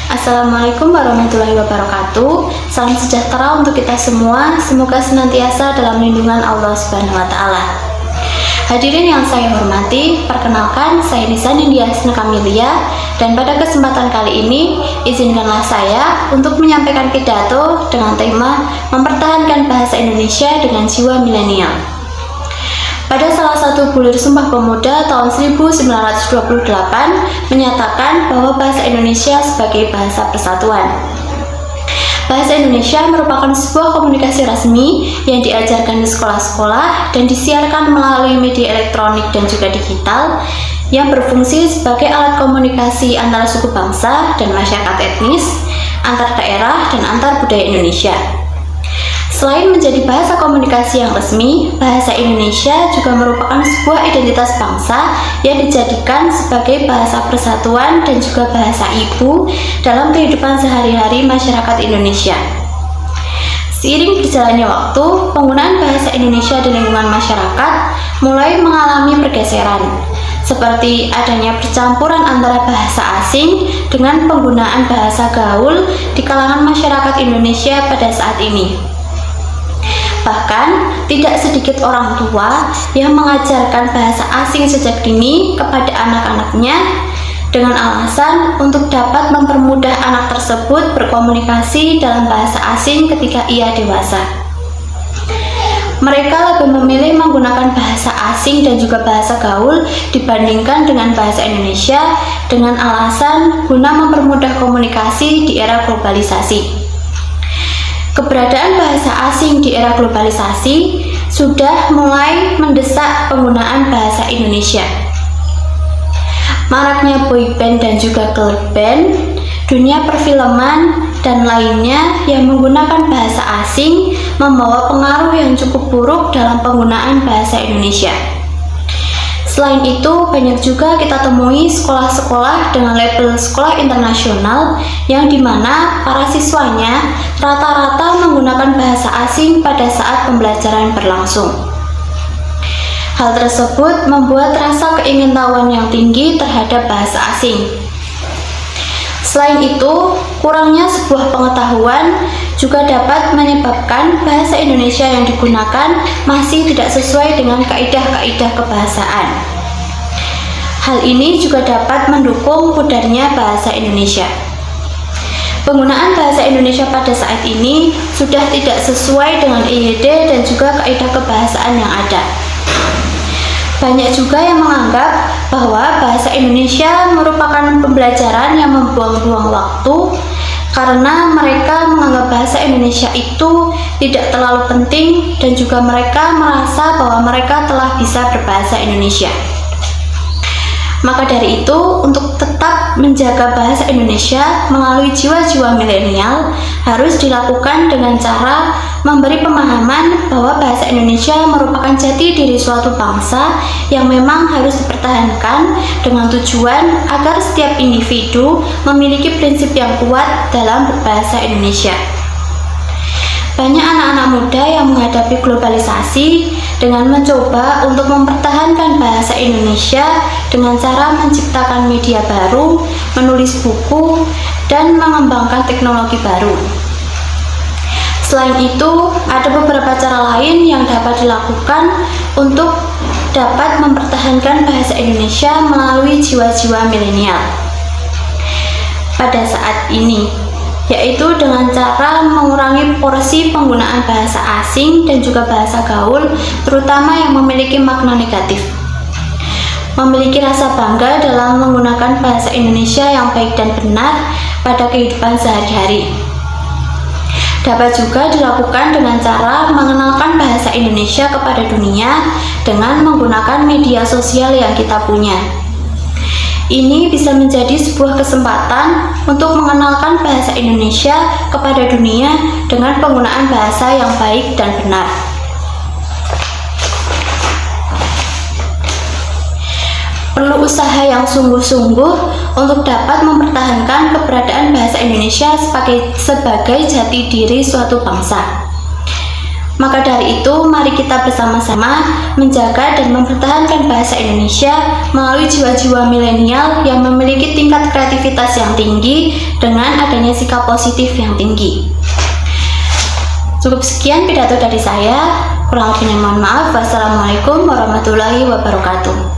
Assalamualaikum warahmatullahi wabarakatuh. Salam sejahtera untuk kita semua. Semoga senantiasa dalam lindungan Allah Subhanahu wa taala. Hadirin yang saya hormati, perkenalkan saya Nisa Nindya Hasna Kamilia, dan pada kesempatan kali ini izinkanlah saya untuk menyampaikan pidato dengan tema mempertahankan bahasa Indonesia dengan jiwa milenial. Pada salah satu bulir Sumpah Pemuda tahun 1928 menyatakan bahwa bahasa Indonesia sebagai bahasa persatuan. Bahasa Indonesia merupakan sebuah komunikasi resmi yang diajarkan di sekolah-sekolah dan disiarkan melalui media elektronik dan juga digital yang berfungsi sebagai alat komunikasi antara suku bangsa dan masyarakat etnis, antar daerah dan antar budaya Indonesia. Selain menjadi bahasa komunikasi yang resmi, bahasa Indonesia juga merupakan sebuah identitas bangsa yang dijadikan sebagai bahasa persatuan dan juga bahasa ibu dalam kehidupan sehari-hari masyarakat Indonesia. Seiring berjalannya waktu, penggunaan bahasa Indonesia di lingkungan masyarakat mulai mengalami pergeseran, seperti adanya percampuran antara bahasa asing dengan penggunaan bahasa gaul di kalangan masyarakat Indonesia pada saat ini. Bahkan, tidak sedikit orang tua yang mengajarkan bahasa asing sejak dini kepada anak-anaknya dengan alasan untuk dapat mempermudah anak tersebut berkomunikasi dalam bahasa asing ketika ia dewasa. Mereka lebih memilih menggunakan bahasa asing dan juga bahasa gaul dibandingkan dengan bahasa Indonesia dengan alasan guna mempermudah komunikasi di era globalisasi. Keberadaan bahasa asing di era globalisasi sudah mulai mendesak penggunaan bahasa Indonesia. Maraknya boyband dan juga girl band, dunia perfilman, dan lainnya yang menggunakan bahasa asing membawa pengaruh yang cukup buruk dalam penggunaan bahasa Indonesia. Selain itu, banyak juga kita temui sekolah-sekolah dengan label sekolah internasional yang dimana para siswanya rata-rata menggunakan bahasa asing pada saat pembelajaran berlangsung. Hal tersebut membuat rasa keingintahuan yang tinggi terhadap bahasa asing. Selain itu, kurangnya sebuah pengetahuan juga dapat menyebabkan bahasa Indonesia yang digunakan masih tidak sesuai dengan kaidah-kaidah kebahasaan. Hal ini juga dapat mendukung pudarnya bahasa Indonesia. Penggunaan bahasa Indonesia pada saat ini sudah tidak sesuai dengan EYD dan juga kaidah kebahasaan yang ada. Banyak juga yang menganggap bahwa bahasa Indonesia merupakan pembelajaran yang membuang-buang waktu karena mereka menganggap bahasa Indonesia itu tidak terlalu penting dan juga mereka merasa bahwa mereka telah bisa berbahasa Indonesia. Maka dari itu, untuk tetap menjaga bahasa Indonesia melalui jiwa-jiwa milenial harus dilakukan dengan cara memberi pemahaman bahwa bahasa Indonesia merupakan jati diri suatu bangsa yang memang harus dipertahankan dengan tujuan agar setiap individu memiliki prinsip yang kuat dalam berbahasa Indonesia. Banyak anak-anak muda yang menghadapi globalisasi dengan mencoba untuk mempertahankan bahasa Indonesia dengan cara menciptakan media baru, menulis buku, dan mengembangkan teknologi baru. Selain itu, ada beberapa cara lain yang dapat dilakukan untuk dapat mempertahankan bahasa Indonesia melalui jiwa-jiwa milenial pada saat ini, yaitu dengan cara mengurangi porsi penggunaan bahasa asing dan juga bahasa gaul, terutama yang memiliki makna negatif. Memiliki rasa bangga dalam menggunakan bahasa Indonesia yang baik dan benar pada kehidupan sehari-hari. Dapat juga dilakukan dengan cara mengenalkan bahasa Indonesia kepada dunia dengan menggunakan media sosial yang kita punya. Ini bisa menjadi sebuah kesempatan untuk mengenalkan bahasa Indonesia kepada dunia dengan penggunaan bahasa yang baik dan benar. Perlu usaha yang sungguh-sungguh untuk dapat mempertahankan keberadaan bahasa Indonesia sebagai jati diri suatu bangsa. Maka dari itu, mari kita bersama-sama menjaga dan mempertahankan bahasa Indonesia melalui jiwa-jiwa milenial yang memiliki tingkat kreativitas yang tinggi dengan adanya sikap positif yang tinggi. Cukup sekian pidato dari saya. Kurang lebihnya mohon maaf. Wassalamualaikum warahmatullahi wabarakatuh.